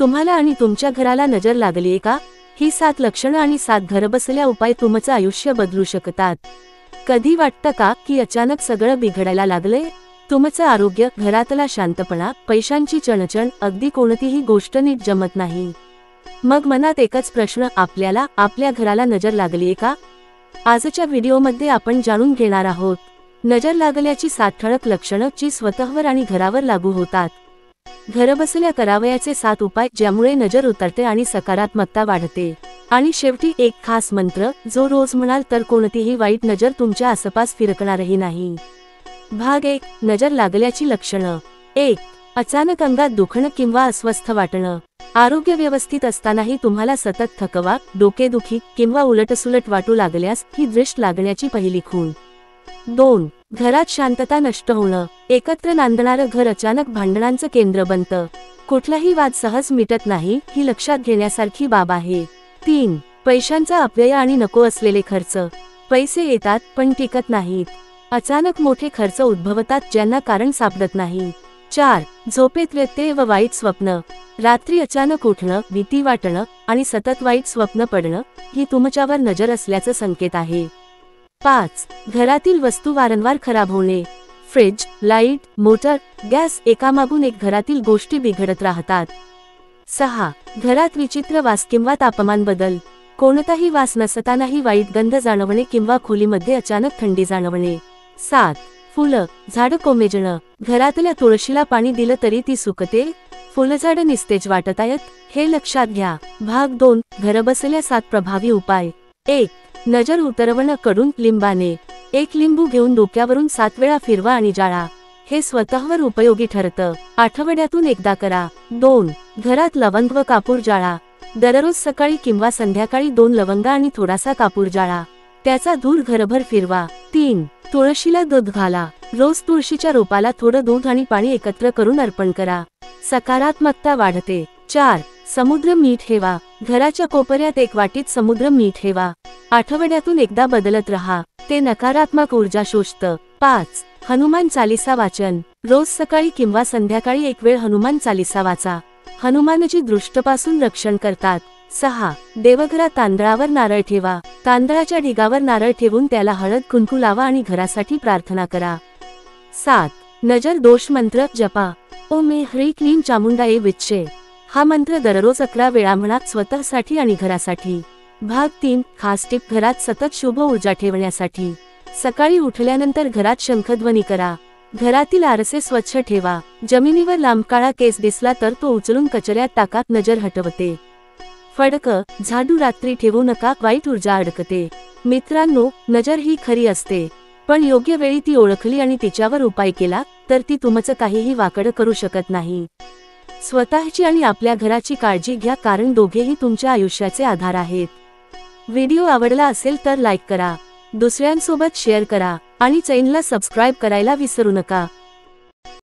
तुम्हाला आणि तुमच्या घराला नजर लागलीये का? ही 7 लक्षणं आणि 7 घरबसल्या उपाय तुमचं आयुष्य बदलू शकतात. कधी वाटतं का की अचानक सगळं बिघडायला लागलंय? तुमचं आरोग्य, घरातला शांतपणा, पैशांची चणचण, अगदी कोणतीही गोष्ट नीट जमत नाही. मग मनात एकच प्रश्न, आपल्याला, आपल्या घराला नजर लागलीये का? आजच्या व्हिडिओमध्ये आपण जाणून घेणार आहोत नजर लागल्याची 7 ठळक लक्षणं जी स्वतःवर आणि घरावर लागू होतात. घरबसल्या करावयाचे 7 उपाय ज्यामुळे नजर उतरते आणि सकारात्मकता वाढते. आणि शेवटी एक खास मंत्र जो रोज म्हणाल तर कोणतीही वाईट नजर तुमच्या आसपास फिरकणारही नाही. भाग 1. नजर लागल्याची लक्षणं. 1. अचानक अंगात दुखणं किंवा अस्वस्थ वाटणं. आरोग्य व्यवस्थित असतानाही तुम्हाला सतत थकवा, डोकेदुखी किंवा उलटसुलट वाटू लागल्यास ही दृष्टी लागण्याची पहिली खूण. 2. घरात शांतता नष्ट होणं. एकत्र नांदणारं घर अचानक भांडणांचं केंद्र बनतं. कुठलाही वाद सहज मिटत नाही, ही लक्षात घेण्यासारखी बाब आहे. 3. पैशांचा अपव्यय आणि नको असलेले खर्च. पैसे येतात पण टिकत नाहीत. अचानक मोठे खर्च उद्भवतात ज्यांना कारण सापडत नाही. 4. झोपेत व्यत्यय व वाईट स्वप्न. रात्री अचानक उठणं, भीती वाटणं आणि सतत वाईट स्वप्न पडणं ही तुमच्यावर नजर असल्याचं संकेत आहे. 5. घरातील वस्तू वारंवार खराब होणे. फ्रिज, लाईट, मोटर, गॅस एकामागून एक घरातील गोष्टी बिघडत राहतात. 6. घरात विचित्र वास किंवा तापमान बदल. कोणताही वास नसतानाही वाईट गंध जाणवणे किंवा खोलीमध्ये अचानक थंडी जाणवणे. 7. फुलं, झाडं कोमेजणं. घरातल्या तुळशीला पाणी दिलं तरी ती सुकते, फुलझाडं निस्तेज वाटत आहेत, हे लक्षात घ्या. भाग 2. घरबसल्या 7 प्रभावी उपाय. 1. नजर उतरवणं कडून लिंबाने. 1 लिंबू घेऊन डोक्यावरून 7 वेळा फिरवा आणि जाळा. हे स्वतःवर उपयोगी ठरतं. आठवड्यातून एकदा करा. 2. घरात लवंग व कापूर जाळा. दररोज सकाळी किंवा संध्याकाळी 2 लवंगा आणि थोडासा कापूर जाळा. त्याचा धूर घरभर फिरवा. 3. तुळशीला दूध घाला. रोज तुळशीच्या रोपाला थोडं दूध आणि पाणी एकत्र करून अर्पण करा. सकारात्मकता वाढते. 4. समुद्र मीठ ठेवा. घराच्या कोपऱ्यात 1 वाटीत समुद्र मीठ ठेवा. आठवड्यातून एकदा बदलत रहा, ते नकारात्मक ऊर्जा शोषतं. 5. हनुमान चालीसा वाचन. रोज सकाळी किंवा संध्याकाळी 1 वेळ हनुमान चालीसा वाचा. हनुमानजी दृष्टीपासून रक्षण करतात. 6. देवघरात तांदळावर नारळ ठेवा. तांदळाच्या ढिगावर नारळ ठेवून त्याला हळद कुंकू लावा आणि घरासाठी प्रार्थना करा. 7. नजर दोष मंत्र जपा. ओम ह्रीं क्लीं चामुंडाये विच्चे. हा मंत्र दररोज 11 वेळा म्हणा, स्वतःसाठी आणि घरासाठी. भाग 3. खास टिप घरात सतत शुभ ऊर्जा ठेवण्यासाठी. सकाळी उठल्यानंतर घरात शंखध्वनी करा. घरातील आरसे स्वच्छ ठेवा. जमिनीवर लांब काळा केस दिसला तर तो उचलून कचऱ्यात टाका, नजर हटवते. फडकं, झाडू रात्री ठेवू नका, वाईट ऊर्जा अडकते. मित्रांनो, नजर ही खरी असते, पण योग्य वेळी ती ओळखली आणि तिच्यावर उपाय केला तर ती तुमचं काहीही वाकडं करू शकत नाही. स्वतःची आणि आपल्या घराची काळजी घ्या, कारण दोघेही तुमच्या आयुष्याचे आधार आहेत. व्हिडिओ आवडला असेल तर लाईक करा, दुसऱ्यांसोबत शेअर करा आणि चॅनलला सबस्क्राईब करायला विसरू नका.